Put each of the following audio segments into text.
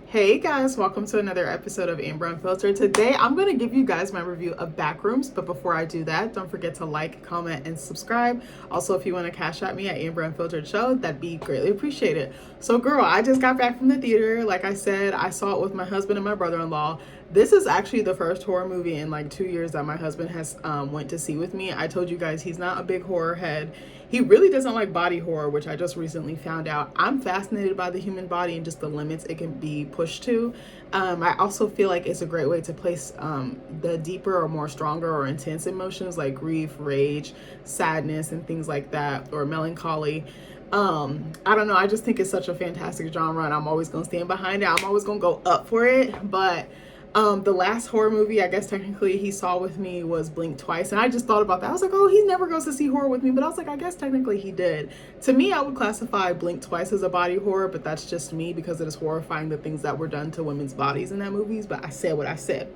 Hey guys, welcome to another episode of Amber Unfiltered. Today I'm going to give you guys my review of Backrooms, but before I do that, don't forget to like, comment, and subscribe. Also, if you want to cash at me at Amber Unfiltered Show, that'd be greatly appreciated. So girl, I just got back from the theater. Like I said, I saw it with my husband and my brother-in-law. This is actually the first horror movie in like 2 years that my husband has went to see with me. I told you guys he's not a big horror head. He really doesn't like body horror, which I just recently found out. I'm fascinated by the human body and just the limits it can be pushed to. I also feel like it's a great way to place the deeper or more stronger or intense emotions like grief, rage, sadness, and things like that, or melancholy. I don't know. I just think it's such a fantastic genre, and I'm always going to stand behind it. I'm always going to go up for it. But the last horror movie, I guess technically he saw with me was Blink Twice. And I just thought about that. I was like, oh, he never goes to see horror with me. But I was like, I guess technically he did. To me, I would classify Blink Twice as a body horror, but that's just me because it is horrifying the things that were done to women's bodies in that movies. But I said what I said.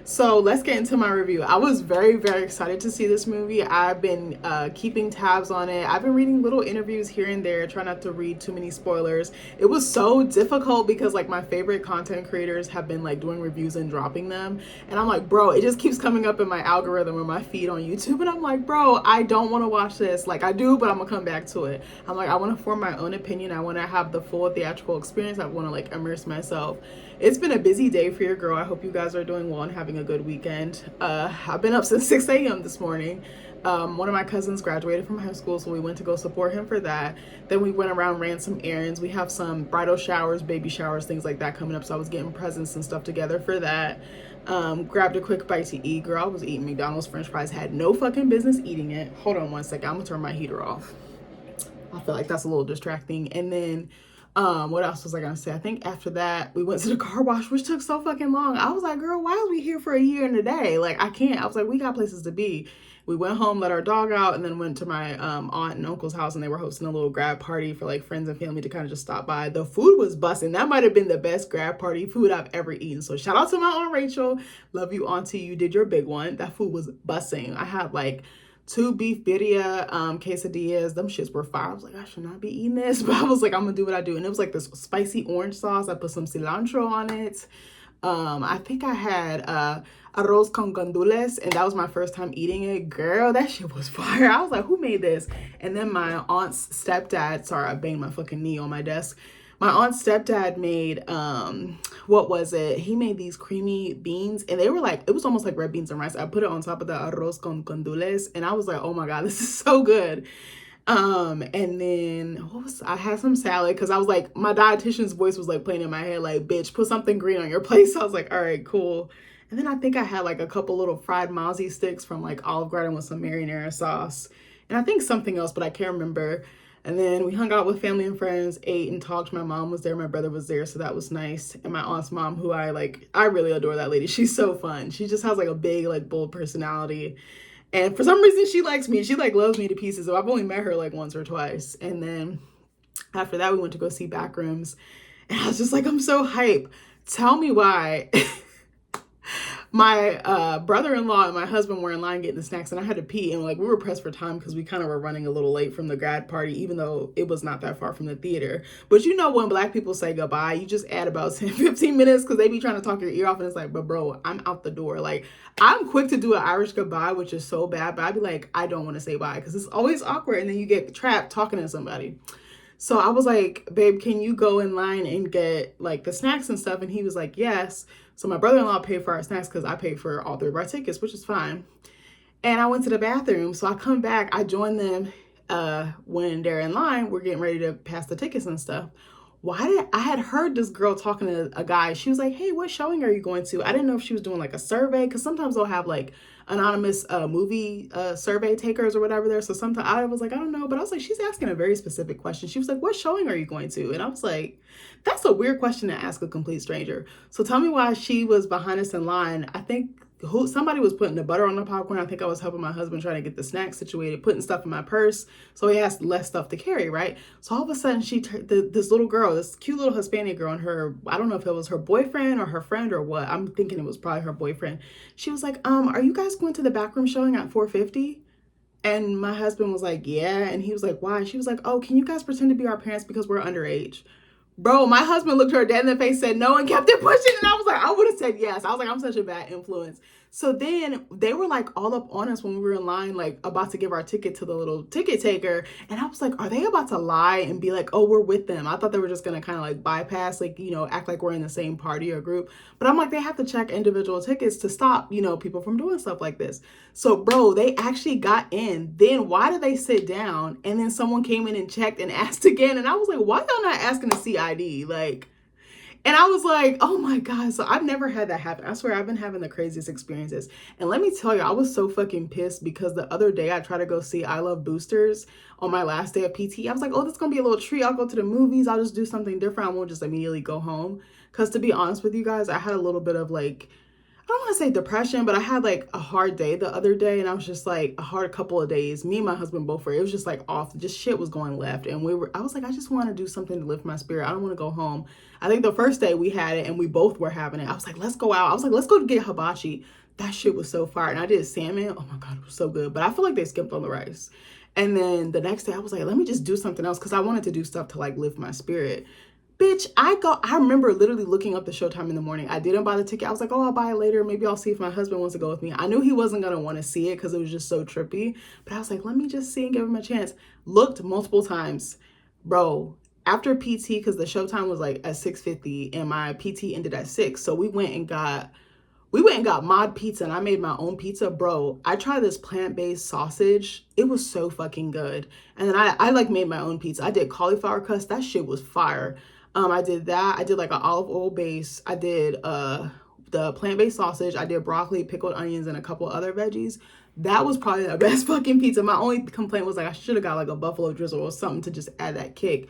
So let's get into my review. I was very, very excited to see this movie. I've been keeping tabs on it. I've been reading little interviews here and there, try not to read too many spoilers. It was so difficult because like my favorite content creators have been like doing reviews and dropping them. And I'm like, bro, it just keeps coming up in my algorithm or my feed on YouTube. And I'm like, bro, I don't want to watch this. Like I do, but I'm gonna come back to it. I'm like, I want to form my own opinion. I want to have the full theatrical experience. I want to like immerse myself. It's been a busy day for your girl. I hope you guys are doing well and having a good weekend. I've been up since 6 a.m. this morning. One of my cousins graduated from high school, so we went to go support him for that. Then we went around, ran some errands. We have some bridal showers, baby showers, things like that coming up, so I was getting presents and stuff together for that. Grabbed a quick bite to eat. Girl, I was eating McDonald's French fries. Had no fucking business eating it. Hold on one second. I'm gonna turn my heater off. I feel like that's a little distracting. And then what else was I gonna say? I think after that we went to the car wash, which took so fucking long. I was like, girl, why are we here for a year and a day? Like I can't. I was like, we got places to be. We went home, let our dog out, and then went to my aunt and uncle's house, and they were hosting a little grad party for like friends and family to kind of just stop by. The food was busting. That might have been the best grad party food I've ever eaten. So shout out to my aunt Rachel. Love you, auntie. You did your big one. That food was busting. I had like 2 beef birria quesadillas. Them shits were fire. I was like, I should not be eating this, but I was like, I'm gonna do what I do. And it was like this spicy orange sauce. I put some cilantro on it. I think I had arroz con gandules, and that was my first time eating it. Girl, that shit was fire. I was like, who made this? And then my aunt's stepdad, sorry, I banged my fucking knee on my desk. My aunt's stepdad made, what was it? He made these creamy beans, and they were like, it was almost like red beans and rice. I put it on top of the arroz con gandules, and I was like, oh my God, this is so good. And then I had some salad because I was like, my dietitian's voice was like playing in my head, like, bitch, put something green on your plate. So I was like, all right, cool. And then I think I had like a couple little fried mozzie sticks from like Olive Garden with some marinara sauce. And I think something else, but I can't remember. And then we hung out with family and friends, ate and talked. My mom was there, my brother was there, so that was nice. And my aunt's mom, who I really adore that lady. She's so fun. She just has like a big, like bold personality. And for some reason, she likes me. She like loves me to pieces. So I've only met her like once or twice. And then after that, we went to go see Backrooms. And I was just like, I'm so hype. Tell me why. My brother-in-law and my husband were in line getting the snacks, and I had to pee, and like we were pressed for time because we kind of were running a little late from the grad party, even though it was not that far from the theater. But you know, when Black people say goodbye, you just add about 10, 15 minutes because they be trying to talk your ear off, and it's like, but bro, I'm out the door. Like, I'm quick to do an Irish goodbye, which is so bad, but I'd be like, I don't want to say bye because it's always awkward, and then you get trapped talking to somebody. So I was like, babe, can you go in line and get like the snacks and stuff? And he was like, yes. So my brother-in-law paid for our snacks because I paid for all 3 of our tickets, which is fine. And I went to the bathroom. So I come back, I join them when they're in line. We're getting ready to pass the tickets and stuff. I had heard this girl talking to a guy. She was like, hey, what showing are you going to? I didn't know if she was doing like a survey, because sometimes they'll have like anonymous movie survey takers or whatever there. So sometimes I was like, I don't know. But I was like, she's asking a very specific question. She was like, what showing are you going to? And I was like, that's a weird question to ask a complete stranger. So tell me why she was behind us in line. I think somebody was putting the butter on the popcorn. I think I was helping my husband trying to get the snacks situated, putting stuff in my purse so he has less stuff to carry, right? So all of a sudden, this little girl, this cute little Hispanic girl, and her, I don't know if it was her boyfriend or her friend or what. I'm thinking it was probably her boyfriend. She was like, are you guys going to the backroom showing at 4:50? And my husband was like, yeah. And he was like, why? She was like, oh, can you guys pretend to be our parents because we're underage? Bro, my husband looked her dead in the face, said no, and kept it pushing. And I was like, I would have said yes. I was like, I'm such a bad influence. So then they were like all up on us when we were in line, like about to give our ticket to the little ticket taker. And I was like, are they about to lie and be like, oh, we're with them? I thought they were just going to kind of like bypass, like, you know, act like we're in the same party or group. But I'm like, they have to check individual tickets to stop, you know, people from doing stuff like this. So, bro, they actually got in. Then why did they sit down? And then someone came in and checked and asked again. And I was like, why y'all not asking to see ID? Like, and I was like, oh my God. So I've never had that happen. I swear I've been having the craziest experiences. And let me tell you, I was so fucking pissed because the other day I tried to go see I Love Boosters on my last day of PT. I was like, oh, this is going to be a little treat. I'll go to the movies. I'll just do something different. I won't just immediately go home. Because to be honest with you guys, I had a little bit of like, I don't want to say depression, but I had like a hard day the other day, and I was just like a hard couple of days. Me and my husband both were. It was just like off, just shit was going left. And I was like, I just want to do something to lift my spirit. I don't want to go home. I think the first day we had it and we both were having it. I was like, let's go out. I was like, let's go get hibachi. That shit was so fire. And I did salmon. Oh my God, it was so good. But I feel like they skipped on the rice. And then the next day I was like, let me just do something else because I wanted to do stuff to like lift my spirit. Bitch, I remember literally looking up the showtime in the morning. I didn't buy the ticket. I was like, oh, I'll buy it later. Maybe I'll see if my husband wants to go with me. I knew he wasn't going to want to see it because it was just so trippy. But I was like, let me just see and give him a chance. Looked multiple times. Bro, after PT, because the showtime was like at 6:50 and my PT ended at 6. So we went and got mod pizza and I made my own pizza. Bro, I tried this plant-based sausage. It was so fucking good. And then I like made my own pizza. I did cauliflower crust. That shit was fire. I did that. I did like an olive oil base. I did the plant-based sausage. I did broccoli, pickled onions, and a couple other veggies. That was probably the best fucking pizza. My only complaint was like I should have got like a buffalo drizzle or something to just add that kick.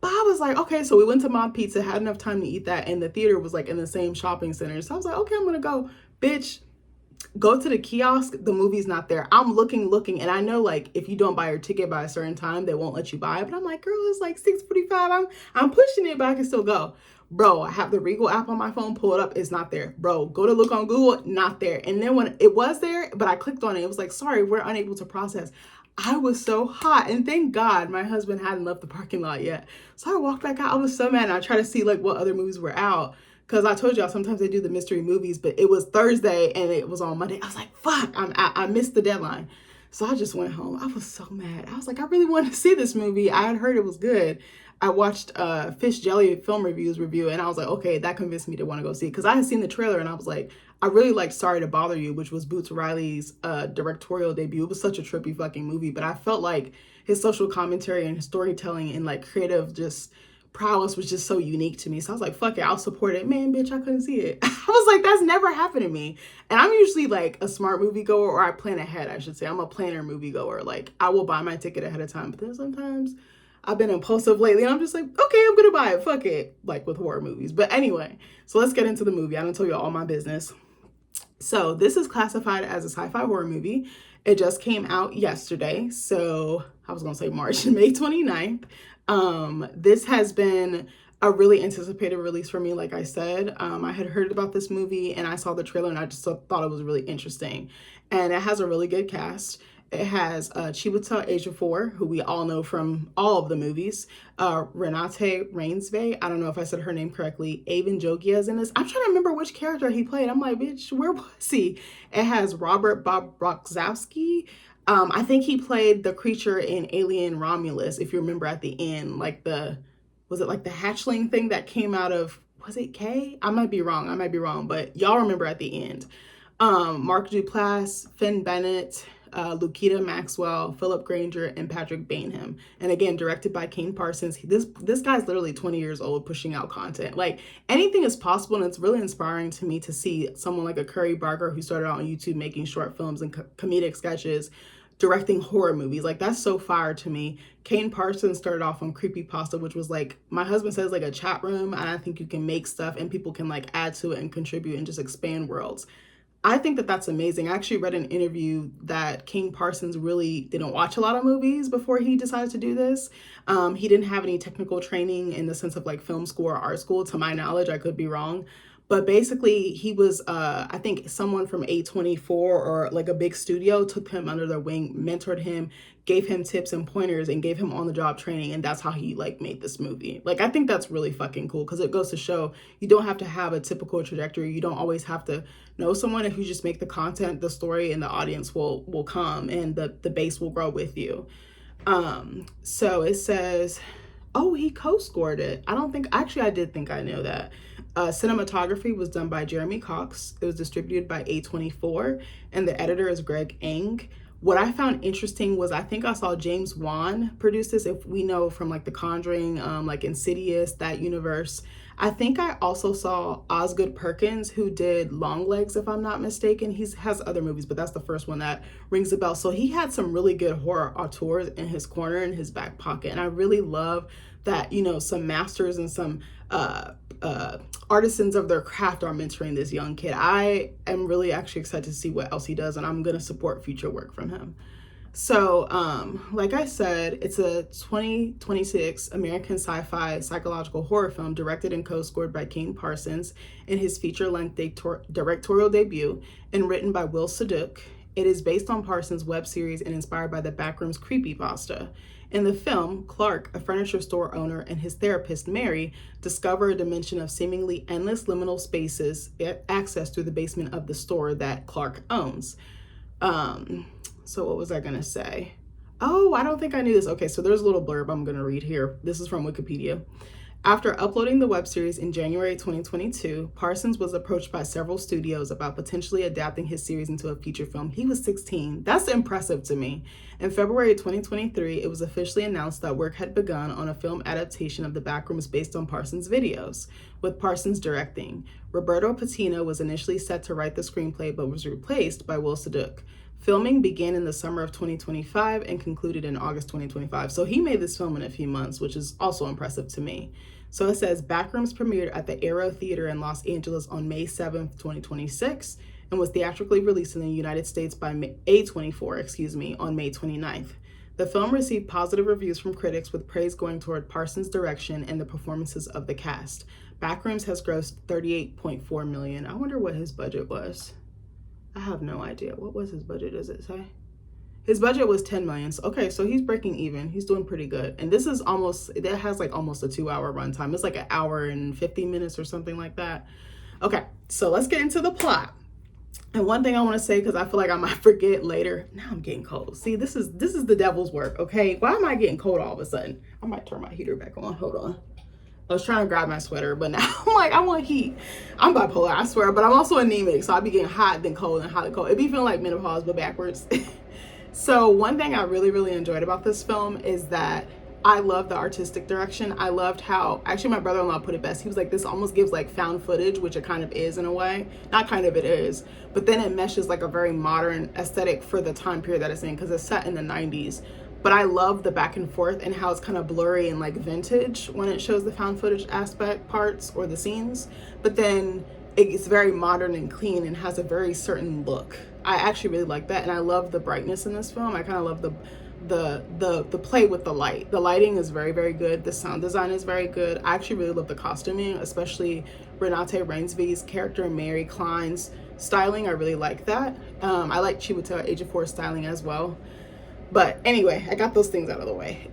But I was like, okay, so we went to Mod Pizza, had enough time to eat that, and the theater was like in the same shopping center. So I was like, okay, I'm gonna go. Bitch, go to the kiosk, the movie's not there. I'm looking, and I know like if you don't buy your ticket by a certain time, they won't let you buy it. But I'm like, girl, it's like 6:45. I'm pushing it, but I can still go. Bro, I have the Regal app on my phone, pull it up, it's not there. Bro, go to look on Google, not there. And then when it was there, but I clicked on it, it was like, sorry, we're unable to process. I was so hot, and thank God my husband hadn't left the parking lot yet. So I walked back out. I was so mad. And I tried to see like what other movies were out. Because I told y'all sometimes they do the mystery movies, but it was Thursday and it was on Monday. I was like, fuck, I missed the deadline. So I just went home. I was so mad. I was like, I really wanted to see this movie. I had heard it was good. I watched Fish Jelly film review, and I was like, okay, that convinced me to want to go see it. Because I had seen the trailer and I was like, I really liked Sorry to Bother You, which was Boots Riley's directorial debut. It was such a trippy fucking movie, but I felt like his social commentary and his storytelling and like creative just prowess was just so unique to me. So I was like, fuck it, I'll support it. Man, bitch, I couldn't see it. I was like, that's never happened to me. And I'm usually like a smart moviegoer, or I plan ahead, I should say. I'm a planner moviegoer. Like I will buy my ticket ahead of time. But then sometimes I've been impulsive lately and I'm just like, okay, I'm gonna buy it. Fuck it. Like with horror movies. But anyway, so let's get into the movie. I didn't tell you all my business. So this is classified as a sci-fi horror movie. It just came out yesterday. So I was gonna say March, May 29th. This has been a really anticipated release for me. Like I said, I had heard about this movie and I saw the trailer and I just thought it was really interesting. And it has a really good cast. It has Chiwetel Ejiofor, who we all know from all of the movies. Renate Reinsve, I don't know if I said her name correctly. Avon Jogia is in this. I'm trying to remember which character he played. I'm like, bitch, where was he? It has Robert Bob Brokzowski. I think he played the creature in Alien Romulus, if you remember at the end, like was it like the hatchling thing that came out of, was it K? I might be wrong, but y'all remember at the end. Mark Duplass, Finn Bennett, Lukita Maxwell, Philip Granger, and Patrick Bainham. And again, directed by Kane Parsons. This guy's literally 20 years old pushing out content. Like anything is possible, and it's really inspiring to me to see someone like a Curry Barker who started out on YouTube making short films and comedic sketches, directing horror movies. Like that's so fire to me. Kane Parsons started off on Creepypasta, which was like, my husband says like a chat room, and I think you can make stuff and people can like add to it and contribute and just expand worlds. I think that that's amazing. I actually read an interview that King Parsons really didn't watch a lot of movies before he decided to do this. He didn't have any technical training in the sense of like film school or art school, to my knowledge. I could be wrong. But basically, he was, I think someone from A24 or like a big studio took him under their wing, mentored him, gave him tips and pointers, and gave him on the job training. And that's how he like made this movie. Like, I think that's really fucking cool because it goes to show you don't have to have a typical trajectory. You don't always have to know someone. If you just make the content, the story, and the audience will come, and the base will grow with you. So it says, oh, he co-scored it. I did think I knew that. Cinematography was done by Jeremy Cox. It was distributed by A24, and the editor is Greg Eng. What I found interesting was I think I saw James Wan produce this. If we know from like The Conjuring, like Insidious, that universe. I think I also saw Osgood Perkins, who did Longlegs, if I'm not mistaken. He has other movies, but that's the first one that rings a bell. So he had some really good horror auteurs in his corner, in his back pocket. And I really love that, you know, some masters and some artisans of their craft are mentoring this young kid. I am really actually excited to see what else he does, and I'm going to support future work from him. So, like I said, it's a 2026 American sci-fi psychological horror film directed and co-scored by Kane Parsons in his feature-length directorial debut, and written by Will Saduk. It is based on Parsons' web series and inspired by the Backrooms creepypasta. In the film, Clark, a furniture store owner, and his therapist, Mary, discover a dimension of seemingly endless liminal spaces accessed through the basement of the store that Clark owns. So what was I gonna say? Oh, I don't think I knew this. Okay, so there's a little blurb I'm gonna read here. This is from Wikipedia. After uploading the web series in January 2022, Parsons was approached by several studios about potentially adapting his series into a feature film. He was 16. That's impressive to me. In February 2023, it was officially announced that work had begun on a film adaptation of The Backrooms based on Parsons' videos, with Parsons directing. Roberto Patino was initially set to write the screenplay, but was replaced by Will Saduk. Filming began in the summer of 2025 and concluded in August 2025. So he made this film in a few months, which is also impressive to me. So it says Backrooms premiered at the Aero Theater in Los Angeles on May 7th, 2026, and was theatrically released in the United States by A24, on May 29th. The film received positive reviews from critics, with praise going toward Parsons' direction and the performances of the cast. Backrooms has grossed $38.4 million. I wonder what his budget was. I have no idea. What was his budget? Does it say? His budget was $10 million. So, okay, so he's breaking even. He's doing pretty good. And this is it has like almost a 2-hour runtime. It's like an hour and 50 minutes or something like that. Okay, so let's get into the plot. And one thing I want to say, because I feel like I might forget later. Now I'm getting cold. See, this is the devil's work, okay? Why am I getting cold all of a sudden? I might turn my heater back on. Hold on. I was trying to grab my sweater, but now I'm like, I want heat. I'm bipolar, I swear, but I'm also anemic, so I be getting hot, then cold, and hot, and cold. It be feeling like menopause, but backwards. So one thing I really, really enjoyed about this film is that I love the artistic direction. I loved how, actually my brother-in-law put it best. He was like, this almost gives like found footage, which it kind of is in a way. Not kind of, it is. But then it meshes like a very modern aesthetic for the time period that it's in, because it's set in the 90s. But I love the back and forth and how it's kind of blurry and like vintage when it shows the found footage aspect parts or the scenes. But then it's very modern and clean and has a very certain look. I actually really like that. And I love the brightness in this film. I kind of love the play with the light. The lighting is very, very good. The sound design is very good. I actually really love the costuming, especially Renate Reinsve's character, Mary Klein's styling. I really like that. I like Chiwetel Ejiofor's styling as well. But anyway, I got those things out of the way.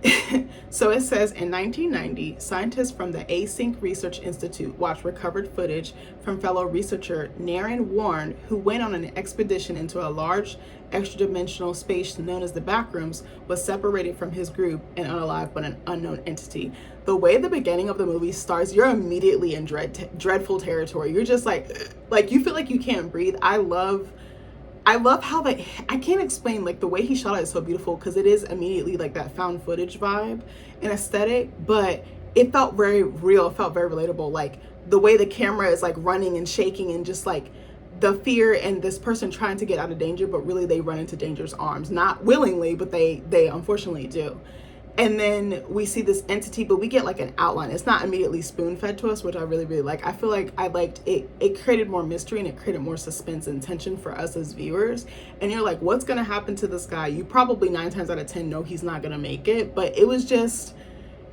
So it says, in 1990, scientists from the Async Research Institute watched recovered footage from fellow researcher Naren Warren, who went on an expedition into a large extra-dimensional space known as the Backrooms, was separated from his group and unalived by an unknown entity. The way the beginning of the movie starts, you're immediately in dreadful territory. You're just like you feel like you can't breathe. I love how I can't explain, like the way he shot it is so beautiful, because it is immediately like that found footage vibe and aesthetic, but it felt very real. It felt very relatable. Like the way the camera is like running and shaking, and just like the fear and this person trying to get out of danger, but really they run into danger's arms, not willingly, but they unfortunately do. And then we see this entity, but we get like an outline. It's not immediately spoon-fed to us, which I really, really like. I feel like I liked it. It created more mystery and it created more suspense and tension for us as viewers. And you're like, what's going to happen to this guy? You probably 9 times out of 10 know he's not going to make it. But it was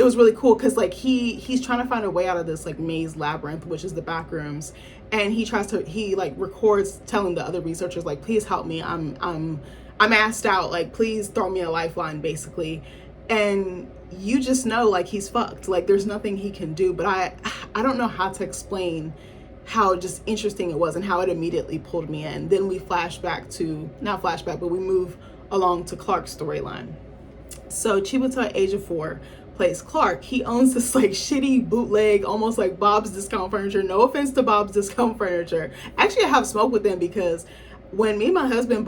it was really cool because like he's trying to find a way out of this like maze labyrinth, which is the back rooms, and he like records telling the other researchers like, please help me, I'm assed out, like please throw me a lifeline basically. And you just know like he's fucked, like there's nothing he can do. But I don't know how to explain how just interesting it was and how it immediately pulled me in. Then we we move along to Clark's storyline. So Chibuta at age of 4 plays Clark. He owns this like shitty bootleg, almost like Bob's Discount Furniture. No offense to Bob's Discount Furniture. Actually, I have smoke with them because when me and my husband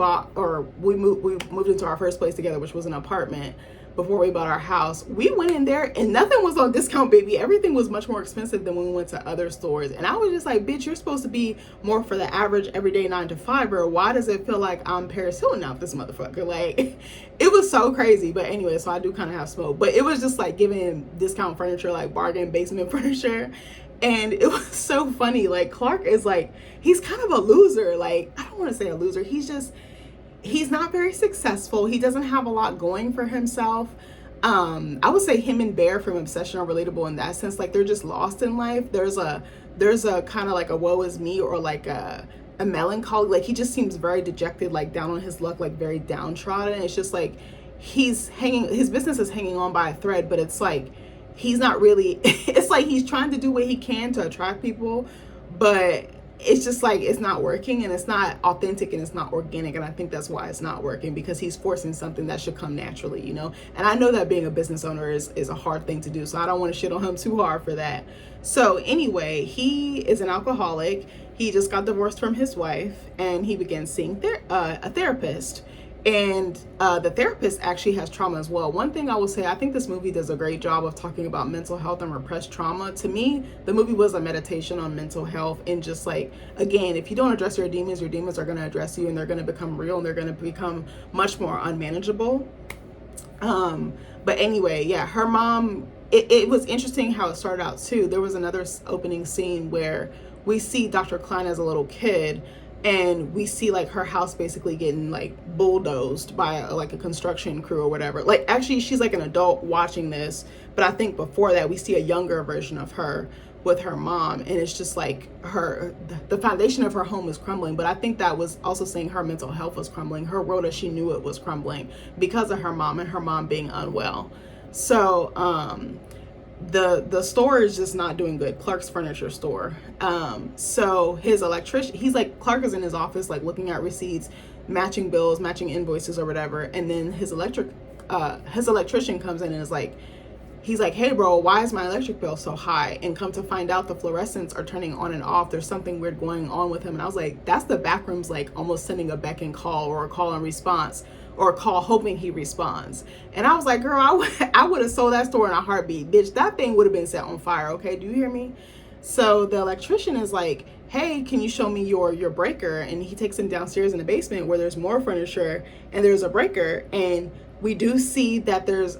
we moved into our first place together, which was an apartment before we bought our house, we went in there and nothing was on discount, baby. Everything was much more expensive than when we went to other stores. And I was just like, bitch, you're supposed to be more for the average everyday 9-to-5er. Why does it feel like I'm Paris Hilton out this motherfucker? Like, it was so crazy. But anyway, so I do kind of have smoke. But it was just like giving Discount Furniture like bargain basement furniture. And it was so funny. Like, Clark is like, he's kind of a loser. Like, I don't want to say a loser. He's not very successful. He doesn't have a lot going for himself. I would say him and Bear from Obsession are relatable in that sense. Like, they're just lost in life. There's a kind of like a woe is me, or like a melancholy. Like, he just seems very dejected, like down on his luck, like very downtrodden. It's just like his business is hanging on by a thread, but it's like he's not really it's like he's trying to do what he can to attract people, but it's just like it's not working, and it's not authentic, and it's not organic. And I think that's why it's not working, because he's forcing something that should come naturally, you know. And I know that being a business owner is a hard thing to do, so I don't want to shit on him too hard for that. So anyway, he is an alcoholic. He just got divorced from his wife, and he began seeing a therapist. And the therapist actually has trauma as well. One thing I will say, I think this movie does a great job of talking about mental health and repressed trauma. To me, the movie was a meditation on mental health, and just like, again, if you don't address your demons are going to address you, and they're going to become real, and they're going to become much more unmanageable. But anyway, yeah, her mom, it was interesting how it started out too. There was another opening scene where we see Dr. Klein as a little kid, and we see like her house basically getting like bulldozed by like a construction crew or whatever. Like, actually, she's like an adult watching this, but I think before that we see a younger version of her with her mom, and it's just like the foundation of her home is crumbling. But I think that was also saying her mental health was crumbling. Her world as she knew it was crumbling because of her mom, and her mom being unwell. So the store is just not doing good. Clark's furniture store. So his electrician, he's like, Clark is in his office like looking at receipts, matching bills, matching invoices or whatever, and then his electrician comes in and is like, he's like, hey bro, why is my electric bill so high? And come to find out, the fluorescents are turning on and off. There's something weird going on with him. And I was like, that's the Backrooms, like almost sending a beck and call, or a call and response, or a call hoping he responds. And I was like, girl, I would have sold that store in a heartbeat, bitch. That thing would have been set on fire. Okay, do you hear me? So the electrician is like, hey, can you show me your breaker? And he takes him downstairs in the basement where there's more furniture, and there's a breaker. And we do see that there's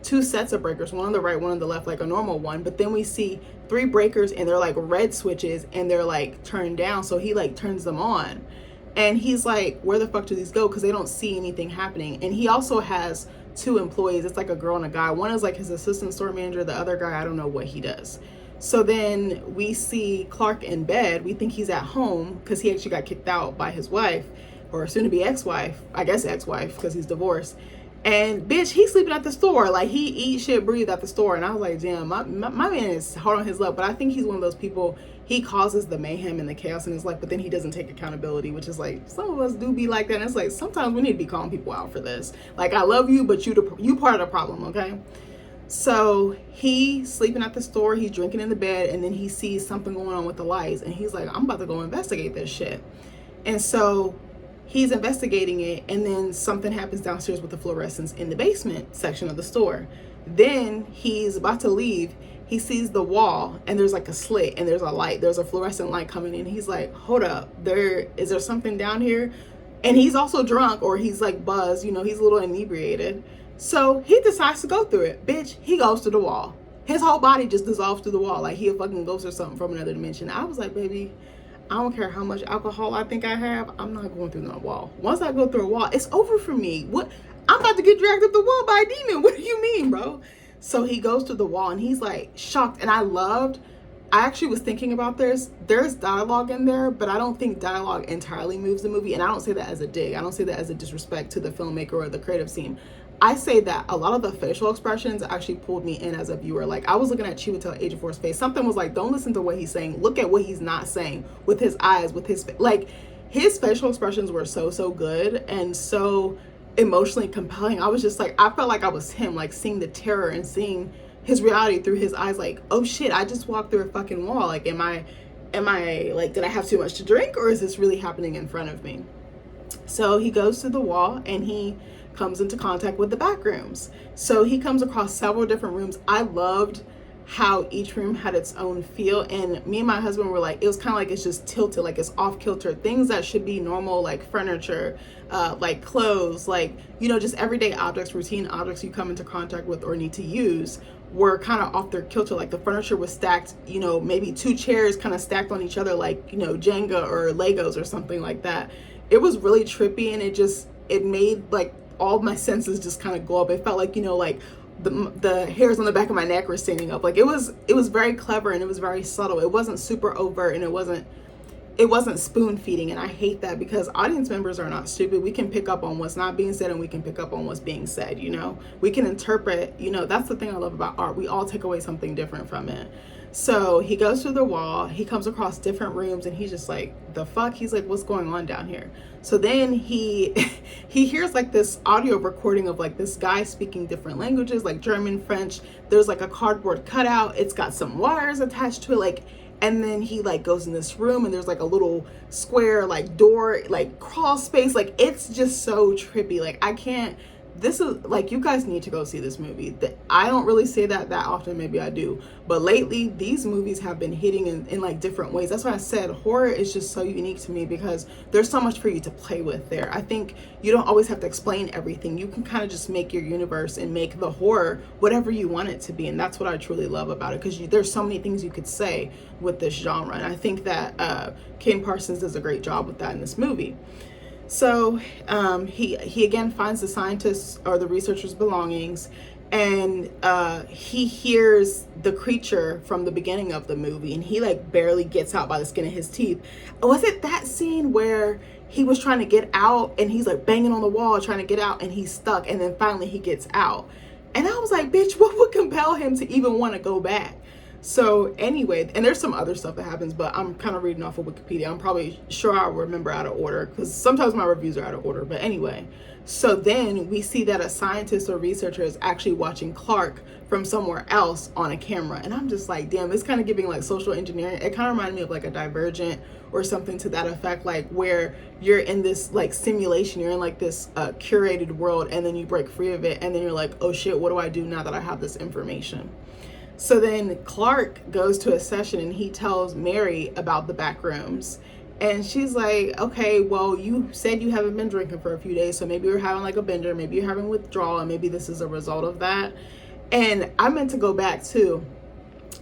2 sets of breakers, one on the right, one on the left, like a normal one. But then we see 3 breakers, and they're like red switches, and they're like turned down. So he like turns them on. And he's like, where the fuck do these go? Because they don't see anything happening. And he also has 2 employees. It's like a girl and a guy. One is like his assistant store manager. The other guy, I don't know what he does. So then we see Clark in bed. We think he's at home because he actually got kicked out by his wife, or soon to be ex-wife, I guess ex-wife, because he's divorced. And bitch, he's sleeping at the store. Like, he eats shit, breathe at the store. And I was like, damn, my man is hard on his luck. But I think he's one of those people, he causes the mayhem and the chaos in his life, but then he doesn't take accountability, which is like, some of us do be like that. And it's like, sometimes we need to be calling people out for this. Like, I love you, but you part of the problem, okay? So he's sleeping at the store, he's drinking in the bed, and then he sees something going on with the lights. And he's like, I'm about to go investigate this shit. And so he's investigating it, and then something happens downstairs with the fluorescents in the basement section of the store. Then he's about to leave. He sees the wall, and there's like a slit, and there's a light. There's a fluorescent light coming in. He's like, hold up, is there something down here? And he's also drunk, or he's like buzzed, you know, he's a little inebriated. So he decides to go through it. Bitch, he goes to the wall. His whole body just dissolves through the wall, like he a fucking ghost or something from another dimension. I was like, baby, I don't care how much alcohol I think I have, I'm not going through no wall. Once I go through a wall, it's over for me. What? I'm about to get dragged up the wall by a demon. What do you mean, bro? So he goes to the wall and he's like shocked. And I actually was thinking about this. There's dialogue in there, but I don't think dialogue entirely moves the movie. And I don't say that as a dig. I don't say that as a disrespect to the filmmaker or the creative team. I say that a lot of the facial expressions actually pulled me in as a viewer. Like, I was looking at Chiwetel Ejiofor's face. Something was like, don't listen to what he's saying. Look at what he's not saying with his eyes, with his, like, his facial expressions were so good and so emotionally compelling. I was just like, I felt like I was him, like seeing the terror and seeing his reality through his eyes. Like, oh shit, I just walked through a fucking wall. Like, am I like, did I have too much to drink, or is this really happening in front of me? So he goes to the wall and he comes into contact with the back rooms. So he comes across several different rooms. I loved how each room had its own feel, and me and my husband were like, it was kind of like it's just tilted, like it's off kilter. Things that should be normal, like furniture, like clothes, like, you know, just everyday objects, routine objects you come into contact with or need to use, were kind of off their kilter. Like the furniture was stacked, you know, maybe two chairs kind of stacked on each other, like, you know, Jenga or Legos or something like that. It was really trippy, and it made like all my senses just kind of go up. It felt like, you know, like the hairs on the back of my neck were standing up. Like, it was very clever, and it was very subtle. It wasn't super overt, and it wasn't spoon feeding. And I hate that, because audience members are not stupid. We can pick up on what's not being said, and we can pick up on what's being said, you know. We can interpret, you know. That's the thing I love about art. We all take away something different from it. So he goes through the wall, he comes across different rooms, and he's just like, the fuck? He's like, what's going on down here? So then he hears like this audio recording of like this guy speaking different languages, like German, French. There's like a cardboard cutout. It's got some wires attached to it, like, and then he like goes in this room, and there's like a little square like door, like crawl space. Like, it's just so trippy. Like, I can't, this is like, you guys need to go see this movie. I don't really say that often, maybe I do, but lately these movies have been hitting in like different ways. That's why I said horror is just so unique to me, because there's so much for you to play with there. I think you don't always have to explain everything. You can kind of just make your universe and make the horror whatever you want it to be, and that's what I truly love about it, because there's so many things you could say with this genre, and I think that Ken Parsons does a great job with that in this movie. So he again finds the scientists or the researchers' belongings, and he hears the creature from the beginning of the movie, and he like barely gets out by the skin of his teeth. Was it that scene where he was trying to get out, and he's like banging on the wall trying to get out, and he's stuck, and then finally he gets out? And I was like, bitch, what would compel him to even want to go back? So anyway, and there's some other stuff that happens, but I'm kind of reading off of Wikipedia. I'm probably sure I'll remember out of order, because sometimes my reviews are out of order. But anyway, so then we see that a scientist or researcher is actually watching Clark from somewhere else on a camera. And I'm just like, damn, it's kind of giving like social engineering. It kind of reminded me of like a Divergent or something to that effect, like where you're in this like simulation, you're in like this curated world, and then you break free of it, and then you're like, oh shit, what do I do now that I have this information? So then Clark goes to a session, and he tells Mary about the back rooms. And she's like, okay, well, you said you haven't been drinking for a few days, so maybe you're having like a bender, maybe you're having withdrawal, and maybe this is a result of that. And I meant to go back too.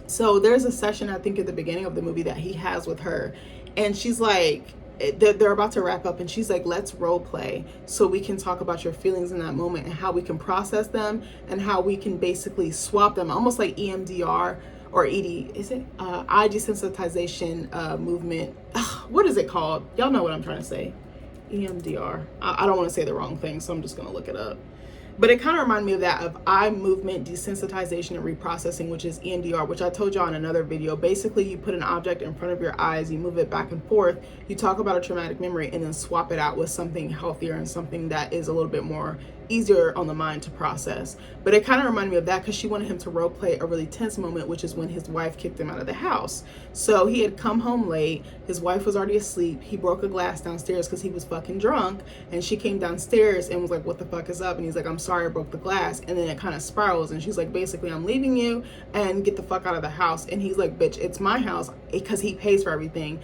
So there's a session, I think at the beginning of the movie, that he has with her. And she's like, they're about to wrap up, and she's like, let's role play so we can talk about your feelings in that moment and how we can process them and how we can basically swap them, almost like EMDR or ED, is it eye desensitization movement? What is it called? Y'all know what I'm trying to say. EMDR. I don't want to say the wrong thing, so I'm just gonna look it up. But it kind of reminded me of that, of eye movement desensitization and reprocessing, which is EMDR, which I told y'all in another video. Basically, you put an object in front of your eyes, you move it back and forth, you talk about a traumatic memory, and then swap it out with something healthier and something that is a little bit more easier on the mind to process. But it kind of reminded me of that, because she wanted him to role play a really tense moment, which is when his wife kicked him out of the house. So he had come home late, his wife was already asleep, he broke a glass downstairs because he was fucking drunk, and she came downstairs and was like, what the fuck is up? And he's like, I'm sorry, I broke the glass. And then it kind of spirals, and she's like, basically, I'm leaving you and get the fuck out of the house. And he's like, bitch, it's my house, because he pays for everything.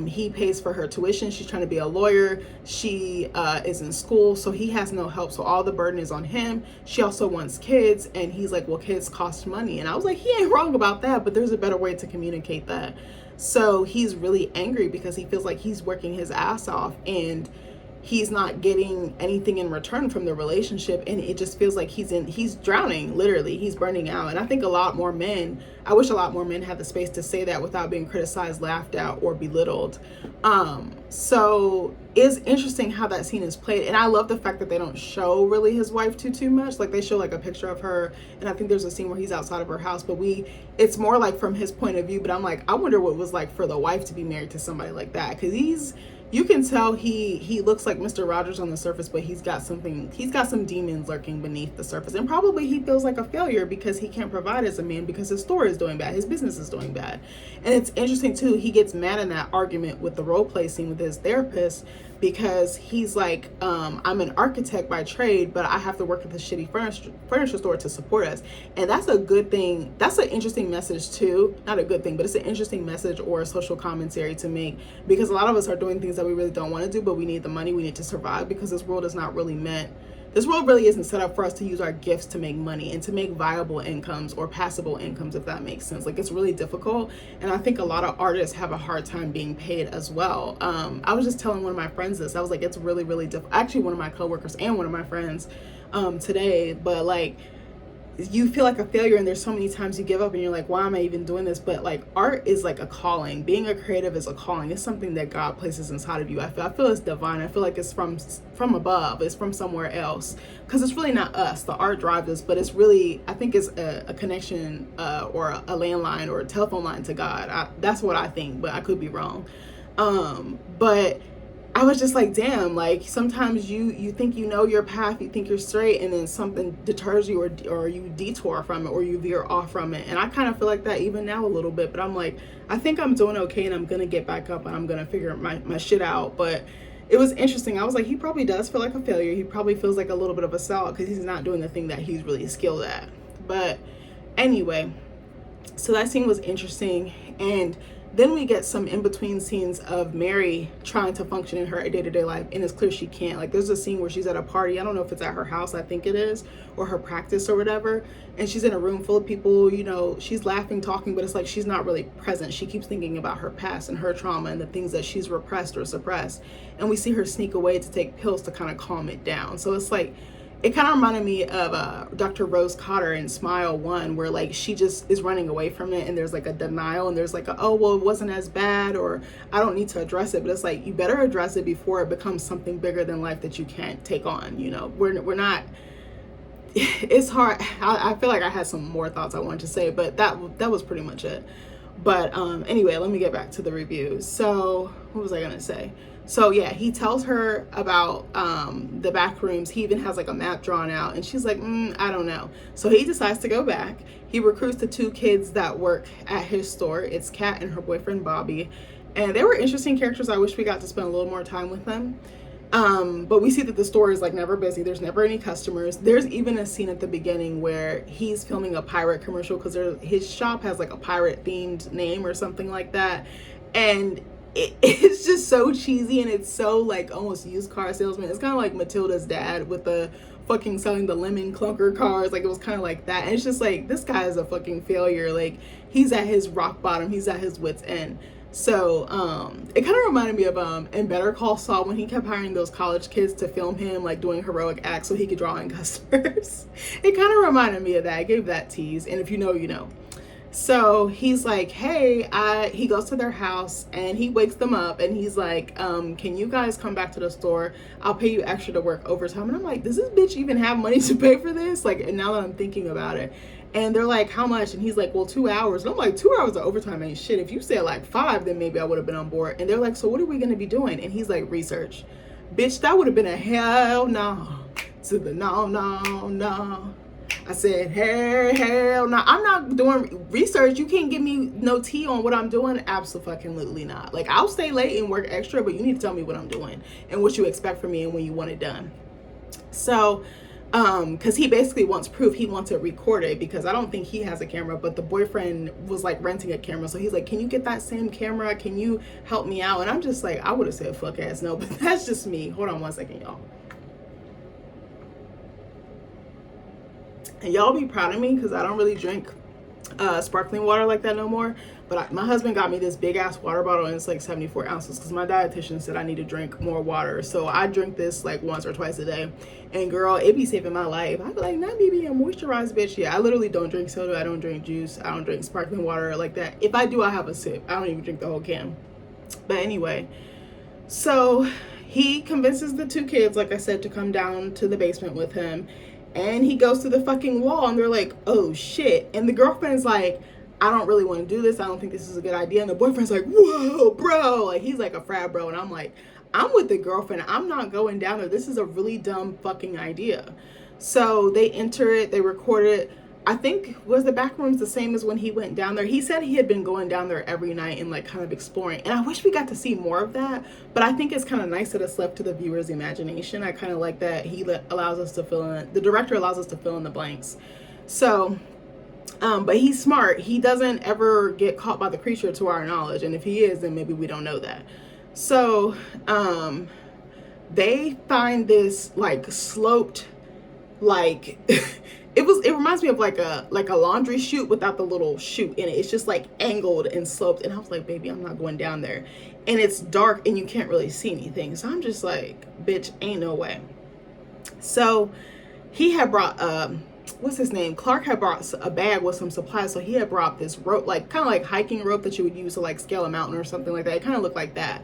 He pays for her tuition. She's trying to be a lawyer. She is in school, so he has no help. So all the burden is on him. She also wants kids, and he's like, well, kids cost money. And I was like, he ain't wrong about that, but there's a better way to communicate that. So he's really angry because he feels like he's working his ass off, and he's not getting anything in return from the relationship, and it just feels like he's drowning, literally. He's burning out. And I think I wish a lot more men had the space to say that without being criticized, laughed at, or belittled. So it's interesting how that scene is played, and I love the fact that they don't show really his wife too much. Like, they show like a picture of her, and I think there's a scene where he's outside of her house, but it's more like from his point of view. But I'm like, I wonder what it was like for the wife to be married to somebody like that, because you can tell he looks like Mr. Rogers on the surface, but he's got some demons lurking beneath the surface. And probably he feels like a failure because he can't provide as a man, because his store is doing bad, his business is doing bad. And it's interesting too, he gets mad in that argument with the role play scene with his therapist, because he's like, I'm an architect by trade, but I have to work at the shitty furniture store to support us. And that's a good thing. That's an interesting message too. Not a good thing, but it's an interesting message or a social commentary to make, because a lot of us are doing things that we really don't want to do, but we need the money, we need to survive, because this world really isn't set up for us to use our gifts to make money and to make viable incomes or passable incomes, if that makes sense. Like, it's really difficult, and I think a lot of artists have a hard time being paid as well. I was just telling one of my friends this. I was like, it's really, really difficult. Actually, one of my coworkers and one of my friends today, but like, you feel like a failure, and there's so many times you give up and you're like, why am I even doing this? But like, art is like a calling. Being a creative is a calling. It's something that God places inside of you. I feel it's divine. I feel like it's from above. It's from somewhere else, because it's really not us. The art drives us, but it's really, I think it's a connection or a landline or a telephone line to God. That's what I think, but I could be wrong. But I was just like, damn, like, sometimes you think you know your path, you think you're straight, and then something deters you, or you detour from it, or you veer off from it. And I kind of feel like that even now a little bit, but I'm like, I think I'm doing okay, and I'm gonna get back up, and I'm gonna figure my shit out. But it was interesting. I was like, he probably does feel like a failure. He probably feels like a little bit of a sellout because he's not doing the thing that he's really skilled at. But anyway, so that scene was interesting. And then we get some in-between scenes of Mary trying to function in her day-to-day life, and it's clear she can't. Like, there's a scene where she's at a party. I don't know if it's at her house, I think it is, or her practice or whatever, and she's in a room full of people. You know, she's laughing, talking, but it's like she's not really present. She keeps thinking about her past and her trauma and the things that she's repressed or suppressed, and we see her sneak away to take pills to kind of calm it down. So it's like, it kind of reminded me of Dr. Rose Cotter in Smile 1, where like she just is running away from it, and there's like a denial, and there's like oh, well, it wasn't as bad, or I don't need to address it. But it's like, you better address it before it becomes something bigger than life that you can't take on. You know, we're not, it's hard. I feel like I had some more thoughts I wanted to say, but that was pretty much it. But anyway, let me get back to the review. So what was I gonna say? So yeah, he tells her about the back rooms. He even has like a map drawn out, and she's like, I don't know. So he decides to go back. He recruits the 2 kids that work at his store. It's Kat and her boyfriend Bobby, and they were interesting characters. I wish we got to spend a little more time with them. But we see that the store is like never busy. There's never any customers. There's even a scene at the beginning where he's filming a pirate commercial, because his shop has like a pirate themed name or something like that, and it's just so cheesy, and it's so like almost used car salesman. It's kind of like Matilda's dad with the fucking selling the lemon clunker cars. Like, it was kind of like that. And it's just like, this guy is a fucking failure. Like, he's at his rock bottom. He's at his wit's end. So it kind of reminded me of in Better Call Saul, when he kept hiring those college kids to film him like doing heroic acts so he could draw in customers. It kind of reminded me of that. I gave that tease, and if you know, you know. So he's like, hey, he goes to their house, and he wakes them up, and he's like, can you guys come back to the store? I'll pay you extra to work overtime. And I'm like, does this bitch even have money to pay for this? Like, and now that I'm thinking about it. And they're like, how much? And he's like, well, 2 hours. And I'm like, 2 hours of overtime ain't shit. If you said like 5, then maybe I would have been on board. And they're like, so what are we going to be doing? And he's like, research. Bitch, that would have been a hell no to the no. I said, hell no. I'm not doing research. You can't give me no tea on what I'm doing. Absolutely not. Like, I'll stay late and work extra, but you need to tell me what I'm doing and what you expect from me and when you want it done. So, because he basically wants proof. He wants it recorded, because I don't think he has a camera, but the boyfriend was like renting a camera. So he's like, can you get that same camera? Can you help me out? And I'm just like, I would have said fuck ass no, but that's just me. Hold on one second, y'all. And y'all be proud of me, because I don't really drink sparkling water like that no more. But my husband got me this big ass water bottle, and it's like 74 ounces because my dietitian said I need to drink more water. So I drink this like once or twice a day. And girl, it be saving my life. I be like, not me being a moisturized bitch. Yeah, I literally don't drink soda. I don't drink juice. I don't drink sparkling water like that. If I do, I have a sip. I don't even drink the whole can. But anyway, so he convinces the two kids, like I said, to come down to the basement with him. And he goes to the fucking wall, and they're like, oh shit. And the girlfriend's like, I don't really want to do this. I don't think this is a good idea. And the boyfriend's like, whoa, bro. Like, he's like a frat bro. And I'm like, I'm with the girlfriend. I'm not going down there. This is a really dumb fucking idea. So they enter it. They record it. I think, was the back rooms the same as when he went down there? He said he had been going down there every night and like kind of exploring. And I wish we got to see more of that. But I think it's kind of nice that it's left to the viewer's imagination. I kind of like that he allows us to fill in. The director allows us to fill in the blanks. So... but he's smart. He doesn't ever get caught by the creature to our knowledge. And if he is, then maybe we don't know that. So, they find this like sloped, like, it reminds me of like a laundry chute without the little chute in it. It's just like angled and sloped. And I was like, baby, I'm not going down there. And it's dark and you can't really see anything. So I'm just like, bitch, ain't no way. So he had brought, what's his name? Clark had brought a bag with some supplies. So he had brought this rope, like kind of like hiking rope that you would use to like scale a mountain or something like that. It kind of looked like that.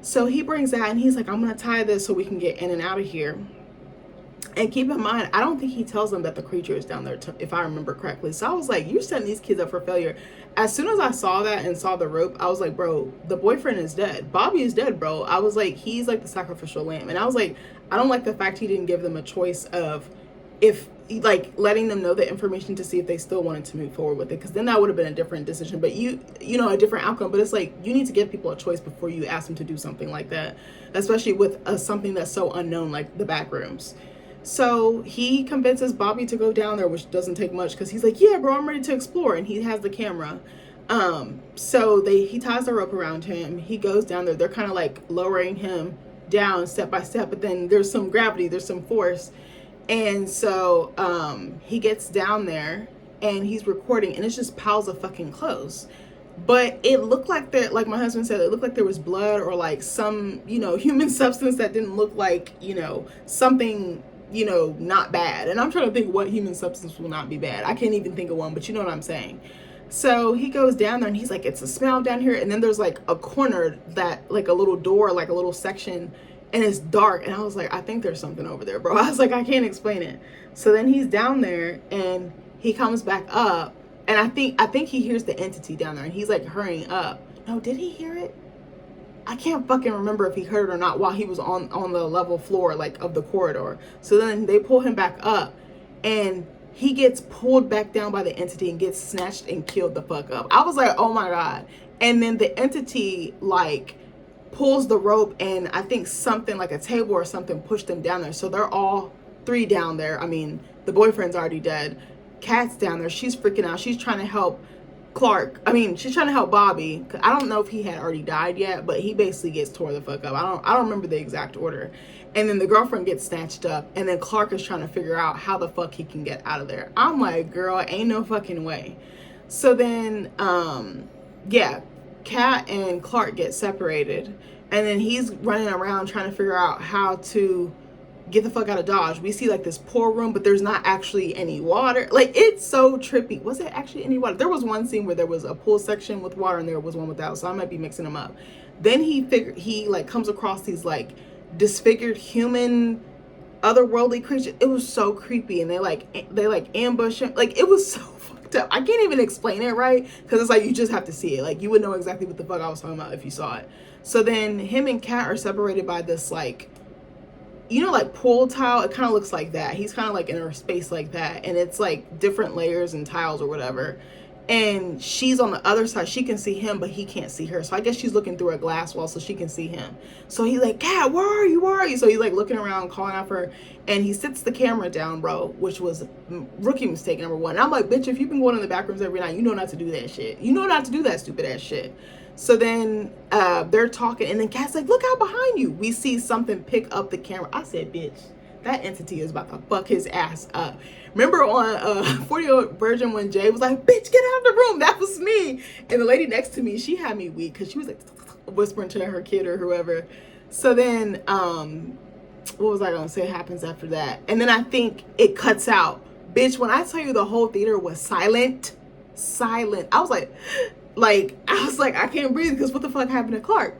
So he brings that and he's like, I'm going to tie this so we can get in and out of here. And keep in mind, I don't think he tells them that the creature is down there, if I remember correctly. So I was like, you're setting these kids up for failure. As soon as I saw that and saw the rope, I was like, bro, the boyfriend is dead. Bobby is dead, bro. I was like, he's like the sacrificial lamb. And I was like, I don't like the fact he didn't give them a choice of if, like, letting them know the information to see if they still wanted to move forward with it. Because then that would have been a different decision. But you know, a different outcome. But it's like, you need to give people a choice before you ask them to do something like that. Especially with something that's so unknown, like the back rooms. So he convinces Bobby to go down there, which doesn't take much because he's like, yeah, bro, I'm ready to explore. And he has the camera. So he ties the rope around him. He goes down there. They're kind of like lowering him down step by step. But then there's some gravity. There's some force. And so he gets down there and he's recording. And it's just piles of fucking clothes. But it looked like that, like my husband said, it looked like there was blood or like some, you know, human substance that didn't look like, you know, something, you know, not bad. And I'm trying to think what human substance will not be bad. I can't even think of one, but you know what I'm saying. So he goes down there and he's like, it's a smell down here. And then there's like a corner that, like a little door, like a little section, and it's dark. And I was like, I think there's something over there, bro. I was like, I can't explain it. So then he's down there and he comes back up. And I think he hears the entity down there and he's like hurrying up. No, did he hear it? I can't fucking remember if he heard it or not while he was on the level floor, like, of the corridor. So then they pull him back up and he gets pulled back down by the entity and gets snatched and killed the fuck up. I was like, oh my God. And then the entity, like, pulls the rope and I think something like a table or something pushed them down there. So they're all three down there. I mean, the boyfriend's already dead. Kat's down there. She's freaking out. She's trying to help Clark. I mean, she's trying to help Bobby. I don't know if he had already died yet, but he basically gets tore the fuck up. I don't remember the exact order. And then the girlfriend gets snatched up, and then Clark is trying to figure out how the fuck he can get out of there. I'm like, girl, ain't no fucking way. So then, yeah, Kat and Clark get separated, and then he's running around trying to figure out how to get the fuck out of Dodge. We see like this pool room, but there's not actually any water. Like, it's so trippy. Was it actually any water? There was one scene where there was a pool section with water and there was one without, so I might be mixing them up. Then he like comes across these like disfigured human otherworldly creatures. It was so creepy, and they like ambush him. Like, it was so fucked up. I can't even explain it right because it's like you just have to see it. Like, you would know exactly what the fuck I was talking about if you saw it. So then him and Kat are separated by this, like, you know, like pool tile. It kind of looks like that. He's kind of like in a space like that, and it's like different layers and tiles or whatever. And she's on the other side. She can see him, but he can't see her. So I guess she's looking through a glass wall so she can see him. So he's like, Kat, where are you? Where are you? So he's like looking around, calling out for her, and he sits the camera down, bro, which was rookie mistake number one. And I'm like, bitch, if you've been going in the back rooms every night, you know not to do that shit. You know not to do that stupid ass shit. So then they're talking, and then Kat's like, look out behind you. We see something pick up the camera. I said, bitch, that entity is about to fuck his ass up. Remember on 40-Year-Old Virgin when Jay was like, bitch, get out of the room, that was me. And the lady next to me, she had me weak because she was like whispering to her kid or whoever. So then what was I gonna say happens after that? And then I think it cuts out. Bitch, when I tell you the whole theater was silent, I was like I can't breathe because what the fuck happened to Clark?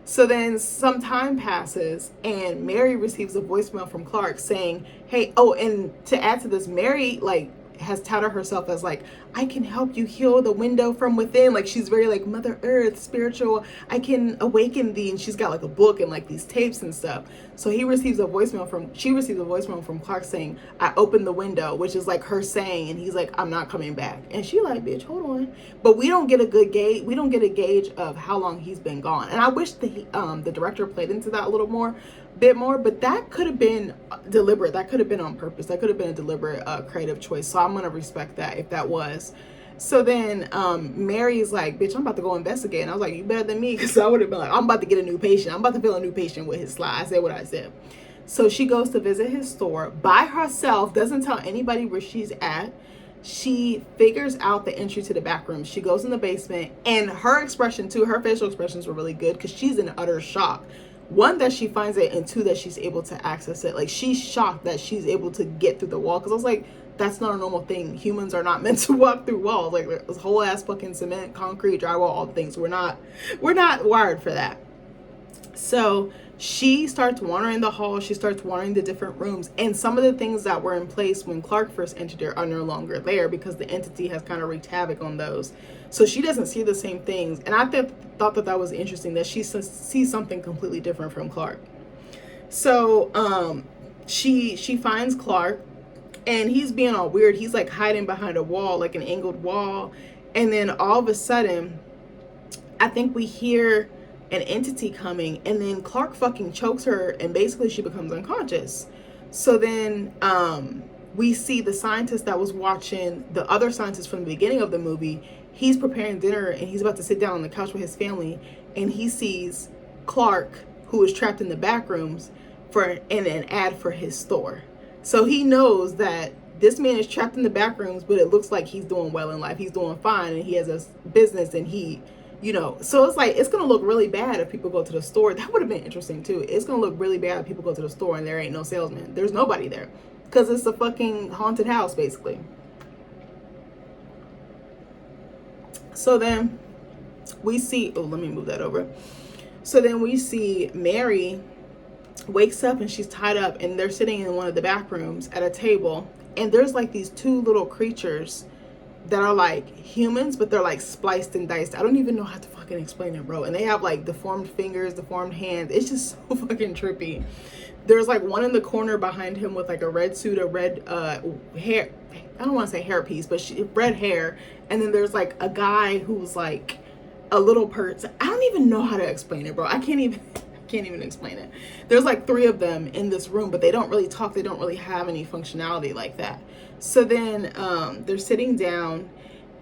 So then some time passes and Mary receives a voicemail from Clark saying, hey, oh, and to add to this, Mary like has touted herself as like, I can help you heal the window from within. Like she's very like Mother Earth, spiritual, I can awaken thee. And she's got like a book and like these tapes and stuff. So she receives a voicemail from Clark saying, I opened the window, which is like her saying, and he's like, I'm not coming back. And she like, bitch, hold on. But we don't get a gauge of how long he's been gone. And I wish the director played into that a little bit more, but that could have been deliberate. That could have been on purpose. That could have been a deliberate creative choice. So I'm gonna respect that if that was. So then Mary's like, bitch, I'm about to go investigate. And I was like, you better than me, because I would have been like, I'm about to get a new patient. I'm about to feel a new patient with his slide. I said what I said. So she goes to visit his store by herself, doesn't tell anybody where she's at. She figures out the entry to the back room. She goes in the basement, and her expression too, her facial expressions were really good because she's in utter shock. One, that she finds it, and two, that she's able to access it. Like she's shocked that she's able to get through the wall, because I was like, that's not a normal thing. Humans are not meant to walk through walls. Like this whole ass fucking cement, concrete, drywall, all the things. We're not wired for that. So she starts wandering the hall. She starts wandering the different rooms, and some of the things that were in place when Clark first entered there are no longer there because the entity has kind of wreaked havoc on those. So she doesn't see the same things, and I thought that was interesting that she sees something completely different from Clark. So she finds Clark, and he's being all weird. He's like hiding behind a wall, like an angled wall, and then all of a sudden, I think we hear an entity coming, and then Clark fucking chokes her, and basically she becomes unconscious. So then we see the scientist that was watching the other scientist from the beginning of the movie. He's preparing dinner, and he's about to sit down on the couch with his family, and he sees Clark, who is trapped in the back rooms, in an ad for his store. So he knows that this man is trapped in the back rooms, but it looks like he's doing well in life. He's doing fine, and he has a business, and he, so it's like, it's going to look really bad if people go to the store. That would have been interesting too. It's going to look really bad if people go to the store and there ain't no salesman. There's nobody there because it's a fucking haunted house, basically. So then we see, let me move that over. So then we see Mary wakes up, and she's tied up, and they're sitting in one of the back rooms at a table, and there's like these two little creatures that are like humans, but they're like spliced and diced. I don't even know how to fucking explain it, bro. And they have like deformed fingers, deformed hands. It's just so fucking trippy. There's like one in the corner behind him with like a red suit, a red hair, I don't want to say hairpiece, but red hair. And then there's like a guy who's like a little person. I don't even know how to explain it, bro. I can't even explain it. There's like three of them in this room, but they don't really talk. They don't really have any functionality like that. So then they're sitting down,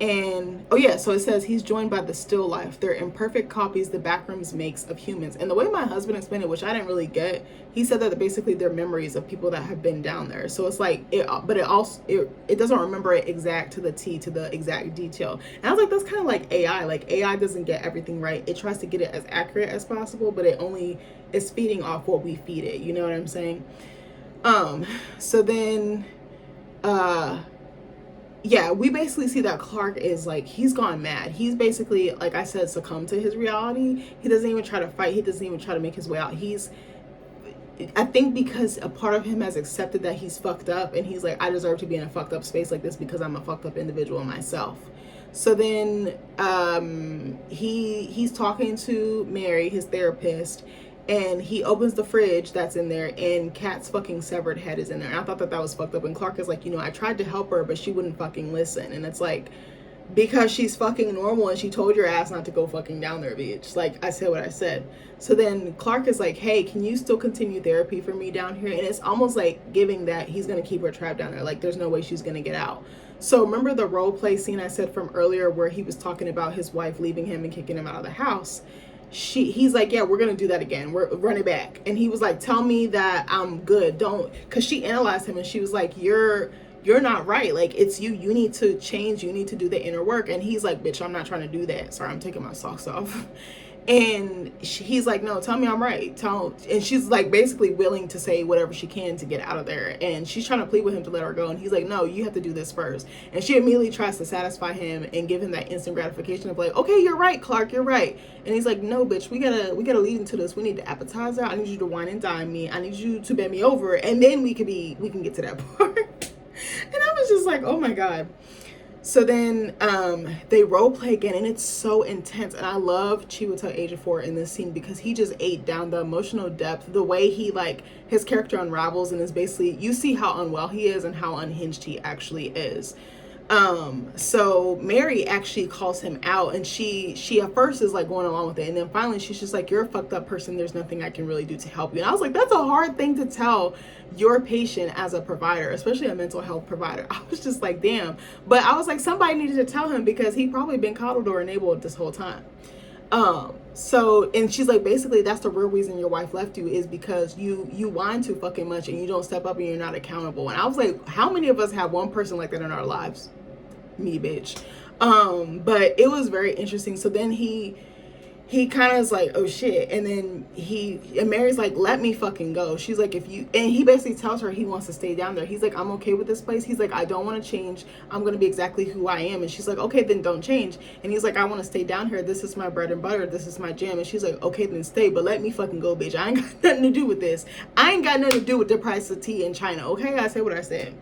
and so it says he's joined by the still life. They're imperfect copies the Backrooms makes of humans. And the way my husband explained it, which I didn't really get, he said that basically they're memories of people that have been down there. So it's like it doesn't remember it exact to the T, to the exact detail. And I was like, that's kind of like AI. Like AI doesn't get everything right. It tries to get it as accurate as possible, but it only is feeding off what we feed it. You know what I'm saying? So then we basically see that Clark is like, he's gone mad. He's basically, like I said, succumbed to his reality. He doesn't even try to fight. He doesn't even try to make his way out. I think because a part of him has accepted that he's fucked up, and he's like, I deserve to be in a fucked up space like this because I'm a fucked up individual myself. So then he's talking to Mary, his therapist, and he opens the fridge that's in there, and Kat's fucking severed head is in there. And I thought that was fucked up. And Clark is like, I tried to help her, but she wouldn't fucking listen. And it's like, because she's fucking normal, and she told your ass not to go fucking down there, bitch. Like, I said what I said. So then Clark is like, hey, can you still continue therapy for me down here? And it's almost like giving that he's going to keep her trapped down there. Like, there's no way she's going to get out. So remember the role play scene I said from earlier where he was talking about his wife leaving him and kicking him out of the house? he's like, yeah, we're gonna do that again, we're running back. And he was like, tell me that I'm good, don't, because she analyzed him and she was like, you're not right, like it's you need to change, you need to do the inner work. And he's like, bitch, I'm not trying to do that. Sorry, I'm taking my socks off. And he's like, no, tell me I'm right, and she's like basically willing to say whatever she can to get out of there, and she's trying to plead with him to let her go, and he's like, no, you have to do this first. And she immediately tries to satisfy him and give him that instant gratification of like, okay, you're right, Clark, you're right. And he's like, no, bitch, we gotta lead into this. We need the appetizer, I need you to wine and dine me, I need you to bend me over, and then we can get to that part. And I was just like, oh my god. So then they role play again, and it's so intense. And I love Chiwetel Ejiofor in this scene because he just ate down the emotional depth, the way he, like, his character unravels and is basically, you see how unwell he is and how unhinged he actually is. So Mary actually calls him out, and she at first is like going along with it, and then finally she's just like, you're a fucked up person, there's nothing I can really do to help you. And I was like, that's a hard thing to tell your patient as a provider, especially a mental health provider. I was just like, damn. But I was like, somebody needed to tell him because he probably been coddled or enabled this whole time. So, and she's like, basically that's the real reason your wife left you, is because you whine too fucking much and you don't step up and you're not accountable. And I was like, how many of us have one person like that in our lives? Me, bitch. But it was very interesting. So then he kind of is like, oh shit. And then and Mary's like, let me fucking go. She's like, and he basically tells her he wants to stay down there. He's like, I'm okay with this place. He's like, I don't want to change. I'm going to be exactly who I am. And she's like, okay, then don't change. And he's like, I want to stay down here. This is my bread and butter. This is my jam. And she's like, okay, then stay, but let me fucking go, bitch. I ain't got nothing to do with this. I ain't got nothing to do with the price of tea in China. Okay, I said what I said.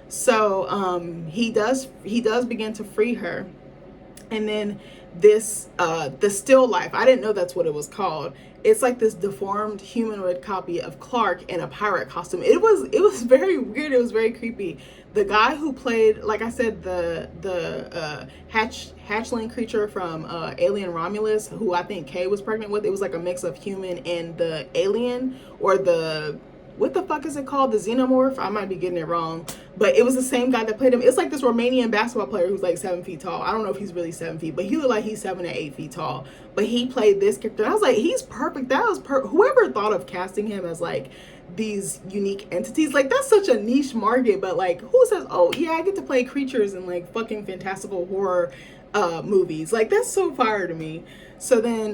So he does begin to free her. And then this the still life, I didn't know that's what it was called. It's like this deformed humanoid copy of Clark in a pirate costume. It was very weird. It was very creepy. The guy who played, like I said, the hatchling creature from Alien Romulus, who I think Kay was pregnant with, it was like a mix of human and the alien, or the, what the fuck is it called? The xenomorph? I might be getting it wrong. But it was the same guy that played him. It's like this Romanian basketball player who's like 7 feet tall. I don't know if he's really 7 feet, but he looked like he's 7 to 8 feet tall. But he played this character. And I was like, he's perfect. That was whoever thought of casting him as like these unique entities, like that's such a niche market. But like, who says, oh yeah, I get to play creatures in like fucking fantastical horror movies? Like, that's so fire to me. So then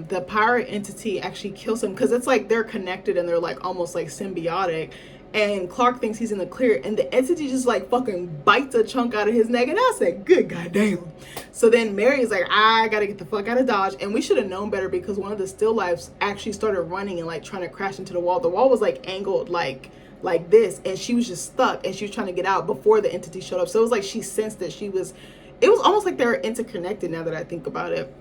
the pirate entity actually kills him, because it's like they're connected and they're like almost like symbiotic, and Clark thinks he's in the clear, and the entity just like fucking bites a chunk out of his neck. And I said, good goddamn. So then Mary's like, I gotta get the fuck out of Dodge. And we should have known better, because one of the still lifes actually started running and like trying to crash into the wall. The wall was like angled like this, and she was just stuck, and she was trying to get out before the entity showed up. So it was like she sensed that it was almost like they were interconnected, now that I think about it.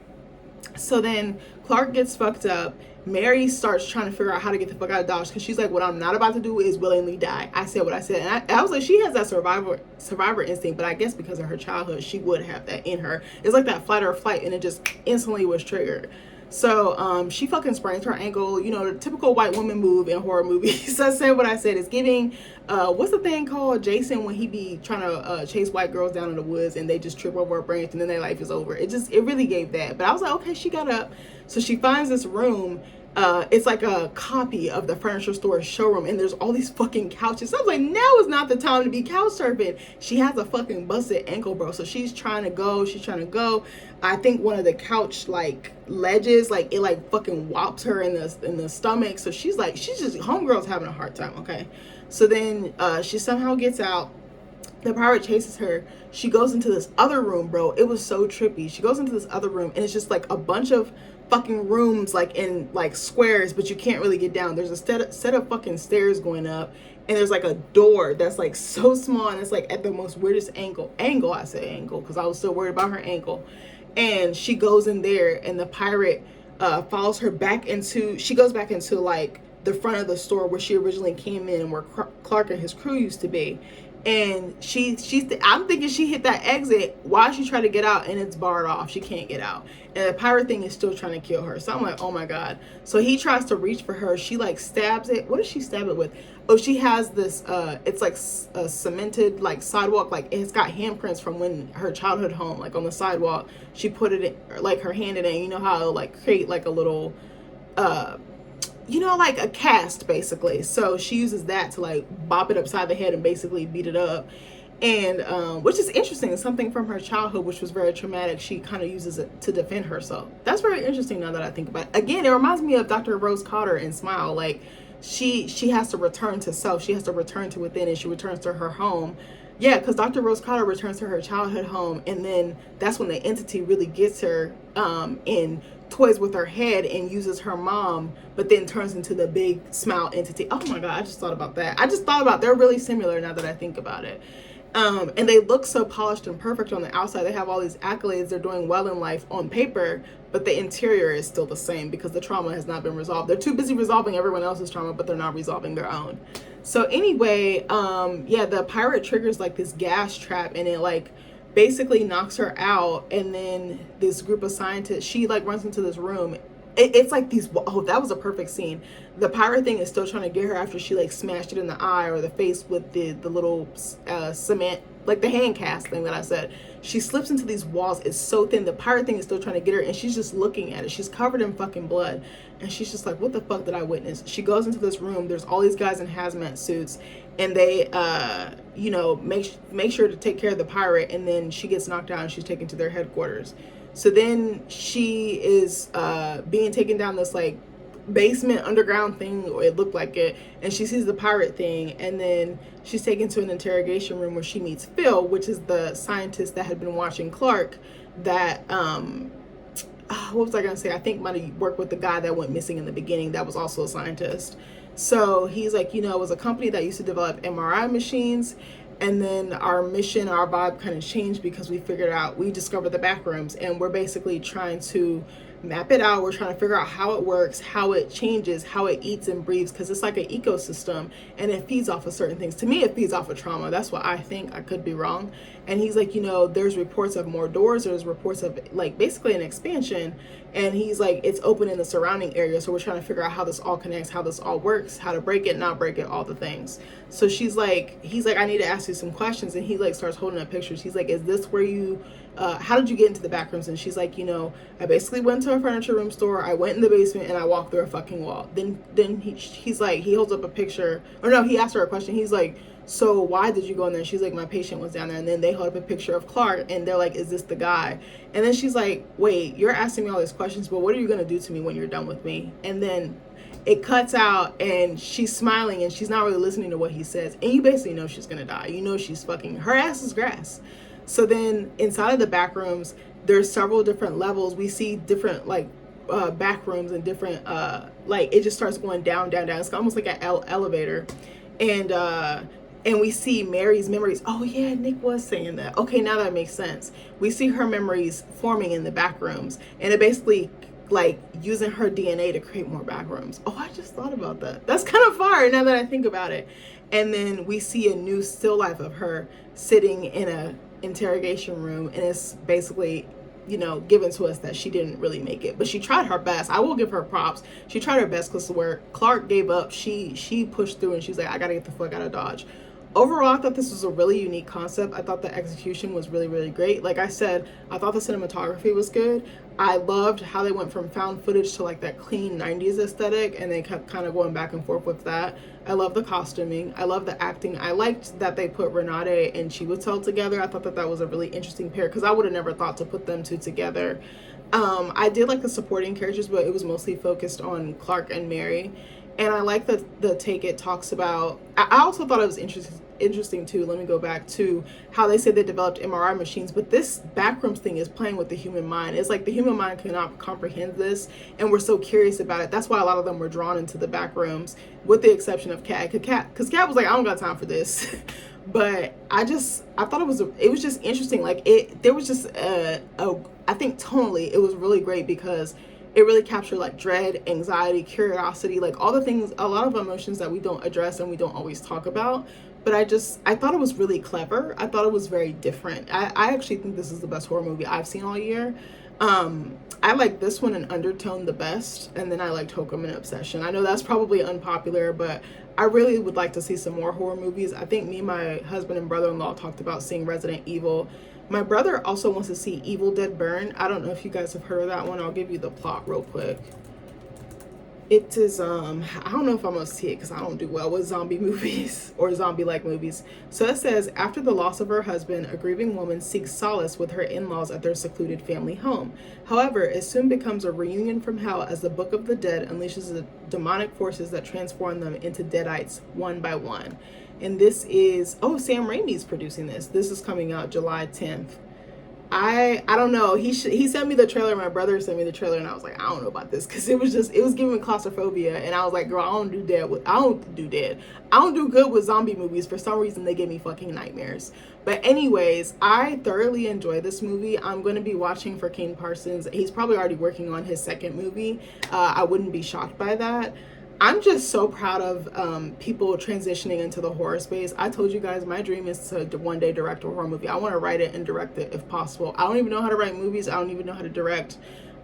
So then Clark gets fucked up. Mary starts trying to figure out how to get the fuck out of Dodge, because she's like, what I'm not about to do is willingly die. I said what I said. And I was like, she has that survivor instinct, but I guess because of her childhood, she would have that in her. It's like that fight or flight, and it just instantly was triggered. So she fucking sprains her ankle, you know, the typical white woman move in horror movies. I said what I said. It's giving, what's the thing called, Jason, when he be trying to chase white girls down in the woods and they just trip over a branch and then their life is over. It really gave that. But I was like, okay, she got up. So she finds this room. It's like a copy of the furniture store showroom, and there's all these fucking couches. So I was like, now is not the time to be couch surfing. She has a fucking busted ankle, bro. So she's trying to go. I think one of the couch like ledges, like it like fucking whops her in the stomach. So she's just, homegirl's having a hard time. Okay. So then she somehow gets out. The pirate chases her. She goes into this other room, bro. It was so trippy. She goes into this other room, and it's just like a bunch of fucking rooms, like in like squares, but you can't really get down. There's a set of fucking stairs going up, and there's like a door that's like so small, and it's like at the most weirdest angle. I say angle because I was still worried about her ankle. And she goes in there, and the pirate follows her back into, she goes back into like the front of the store where she originally came in, where Clark and his crew used to be. And I'm thinking she hit that exit while she tried to get out, and it's barred off. She can't get out, and the pirate thing is still trying to kill her. So I'm like, oh my god. So he tries to reach for her. She like stabs it. What does she stab it with? Oh, she has this it's like a cemented like sidewalk, like it's got handprints from when her childhood home, like on the sidewalk. She put it in, like her hand in it. You know how it'll like create like a little like a cast basically. So she uses that to like bop it upside the head and basically beat it up. And which is interesting. It's something from her childhood, which was very traumatic. She kind of uses it to defend herself. That's very interesting now that I think about it. Again, it reminds me of Dr. Rose Cotter in Smile. Like she has to return to self. She has to return to within, and she returns to her home. Yeah, because Dr. Rose Cotter returns to her childhood home, and then that's when the entity really gets her and toys with her head and uses her mom, but then turns into the big Smile entity. Oh my god, I just thought about that. They're really similar now that I think about it. And they look so polished and perfect on the outside. They have all these accolades. They're doing well in life on paper, but the interior is still the same because the trauma has not been resolved. They're too busy resolving everyone else's trauma, but they're not resolving their own. So anyway, the pirate triggers like this gas trap, and it like basically knocks her out. And then this group of scientists, she like runs into this room. It's like these, oh, that was a perfect scene. The pirate thing is still trying to get her after she like smashed it in the eye or the face with the little cement, like the hand cast thing that I said. She slips into these walls. It's so thin. The pirate thing is still trying to get her, and she's just looking at it. She's covered in fucking blood, and she's just like, what the fuck did I witness? She goes into this room. There's all these guys in hazmat suits, and they make sure to take care of the pirate, and then she gets knocked out and she's taken to their headquarters. So then she is being taken down this like basement underground thing, or it looked like it, and she sees the pirate thing, and then she's taken to an interrogation room where she meets Phil, which is the scientist that had been watching Clark, that what was I gonna say, I think might have worked with the guy that went missing in the beginning, that was also a scientist. So he's like, it was a company that used to develop MRI machines, and then our mission, our vibe kind of changed because we discovered the backrooms, and we're basically trying to map it out. We're trying to figure out how it works, how it changes, how it eats and breathes, because it's like an ecosystem, and it feeds off of certain things. To me, it feeds off of trauma. That's what I think. I could be wrong. And he's like, there's reports of more doors. There's reports of like basically an expansion. And he's like, it's open in the surrounding area. So we're trying to figure out how this all connects, how this all works, how to break it, not break it, all the things. So he's like, I need to ask you some questions. And he like starts holding up pictures. He's like, is this where you, how did you get into the back rooms? And she's like, I basically went to a furniture room store. I went in the basement and I walked through a fucking wall. Then he's like, he holds up a picture, or no, he asked her a question. He's like, so why did you go in there? She's like, my patient was down there. And then they hold up a picture of Clark, and they're like, is this the guy? And then she's like, wait, you're asking me all these questions, but what are you going to do to me when you're done with me? And then it cuts out, and she's smiling, and she's not really listening to what he says. And you basically know she's going to die. She's fucking, her ass is grass. So then inside of the back rooms, there's several different levels. We see different like back rooms and different like it just starts going down. It's almost like an elevator. And we see Mary's memories. Oh yeah, Nick was saying that. Okay, now that makes sense. We see her memories forming in the back rooms, and it basically like using her DNA to create more back rooms. Oh, I just thought about that. That's kind of fire now that I think about it. And then we see a new still life of her sitting in a interrogation room, and it's basically given to us that she didn't really make it, but she tried her best. I will give her props. She tried her best, because where Clark gave up, she pushed through, and she's like, I gotta get the fuck out of Dodge. Overall, I thought this was a really unique concept. I thought the execution was really, really great. Like I said, I thought the cinematography was good. I loved how they went from found footage to like that clean 90s aesthetic, and they kept kind of going back and forth with that. I love the costuming. I love the acting. I liked that they put Renate and Chiwetel together. I thought that was a really interesting pair, because I would have never thought to put them two together. I did like the supporting characters, but it was mostly focused on Clark and Mary. And I like that the take it talks about, I also thought it was interesting too, let me go back to how they said they developed MRI machines, but this backrooms thing is playing with the human mind. It's like the human mind cannot comprehend this, and we're so curious about it. That's why a lot of them were drawn into the backrooms, with the exception of Kat, because Kat was like, I don't got time for this. But I thought it was just interesting. Like there was just I think tonally it was really great, because it really captured like dread, anxiety, curiosity, like all the things, a lot of emotions that we don't address and we don't always talk about. But I thought it was really clever. I thought it was very different. I actually think this is the best horror movie I've seen all year. I like this one and Undertone the best, and then I liked Hokum and Obsession. I know that's probably unpopular, but I really would like to see some more horror movies. I think me and my husband and brother-in-law talked about seeing Resident Evil. My brother also wants to see Evil Dead Burn. I don't know if you guys have heard of that one. I'll give you the plot real quick. It is, I don't know if I'm gonna see it because I don't do well with zombie movies or zombie-like movies. So it says, after the loss of her husband, a grieving woman seeks solace with her in-laws at their secluded family home. However, it soon becomes a reunion from hell as the Book of the Dead unleashes the demonic forces that transform them into deadites one by one. And this is, oh, Sam Raimi's producing this. This is coming out July 10th. I don't know. He sent me the trailer. My brother sent me the trailer, and I was like, I don't know about this, because it was giving me claustrophobia, and I was like, girl, I don't do good with zombie movies. For some reason, they give me fucking nightmares. But anyways, I thoroughly enjoy this movie. I'm going to be watching for Kane Parsons. He's probably already working on his second movie. I wouldn't be shocked by that. I'm just so proud of people transitioning into the horror space. I told you guys my dream is to one day direct a horror movie. I want to write it and direct it if possible. I don't even know how to write movies. I don't even know how to direct.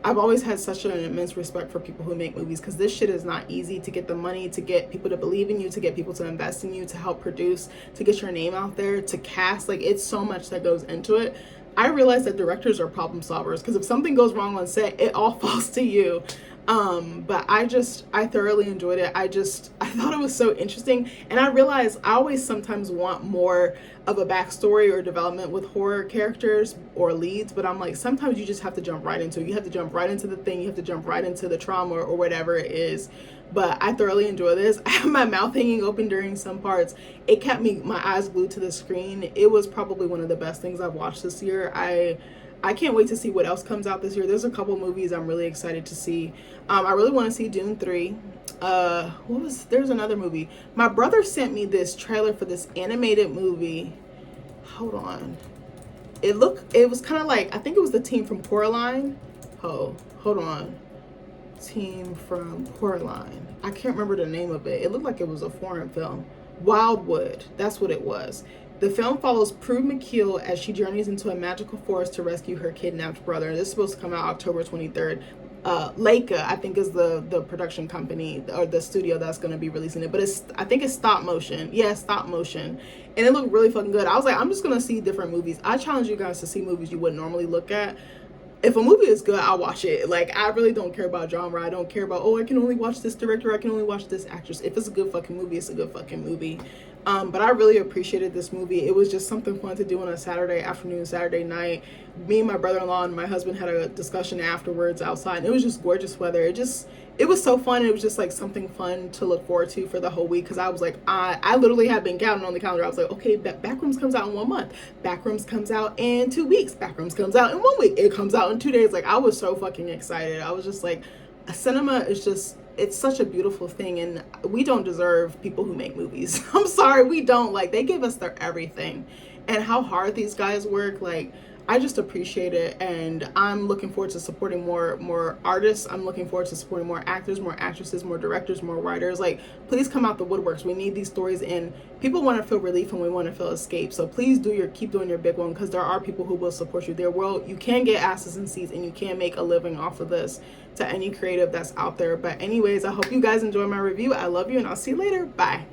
I've always had such an immense respect for people who make movies, because this shit is not easy. To get the money, to get people to believe in you, to get people to invest in you, to help produce, to get your name out there, to cast. Like, it's so much that goes into it. I realize that directors are problem solvers, because if something goes wrong on set, it all falls to you. But I thoroughly enjoyed it. I thought it was so interesting. And I realized I always sometimes want more of a backstory or development with horror characters or leads, but I'm like, sometimes you just have to jump right into it. You have to jump right into the thing. You have to jump right into the trauma or whatever it is. But I thoroughly enjoy this. I have my mouth hanging open during some parts. It kept my eyes glued to the screen. It was probably one of the best things I've watched this year. I can't wait to see what else comes out this year. There's a couple movies I'm really excited to see. I really want to see Dune 3. There's another movie. My brother sent me this trailer for this animated movie. Hold on. It was kind of like, I think it was the team from Coraline. Hold on. Team from Coraline. I can't remember the name of it. It looked like it was a foreign film. Wildwood. That's what it was. The film follows Prue McKeel as she journeys into a magical forest to rescue her kidnapped brother. This is supposed to come out October 23rd. Leica, I think, is the production company or the studio that's going to be releasing it. But I think it's stop motion. Yeah, stop motion. And it looked really fucking good. I was like, I'm just going to see different movies. I challenge you guys to see movies you wouldn't normally look at. If a movie is good, I'll watch it. Like, I really don't care about genre. I don't care about, oh, I can only watch this director. I can only watch this actress. If it's a good fucking movie, it's a good fucking movie. But I really appreciated this movie. It was just something fun to do on a Saturday afternoon, Saturday night. Me and my brother-in-law and my husband had a discussion afterwards outside, and it was just gorgeous weather. It was so fun. It was just like something fun to look forward to for the whole week, because I was like, I literally had been counting on the calendar. I was like, okay, Backrooms comes out in 1 month. Backrooms comes out in 2 weeks. Backrooms comes out in 1 week. It comes out in 2 days. Like, I was so fucking excited. I was just like, cinema is just, it's such a beautiful thing, and we don't deserve people who make movies. I'm sorry, we don't. Like, they give us their everything, and how hard these guys work. Like, I just appreciate it, and I'm looking forward to supporting more artists. I'm looking forward to supporting more actors, more actresses, more directors, more writers. Like, please come out the woodworks. We need these stories, and people want to feel relief and we want to feel escape. So please keep doing your big one, because there are people who will support you. You can get asses in seats, and you can make a living off of this, to any creative that's out there. But anyways, I hope you guys enjoy my review. I love you, and I'll see you later. Bye.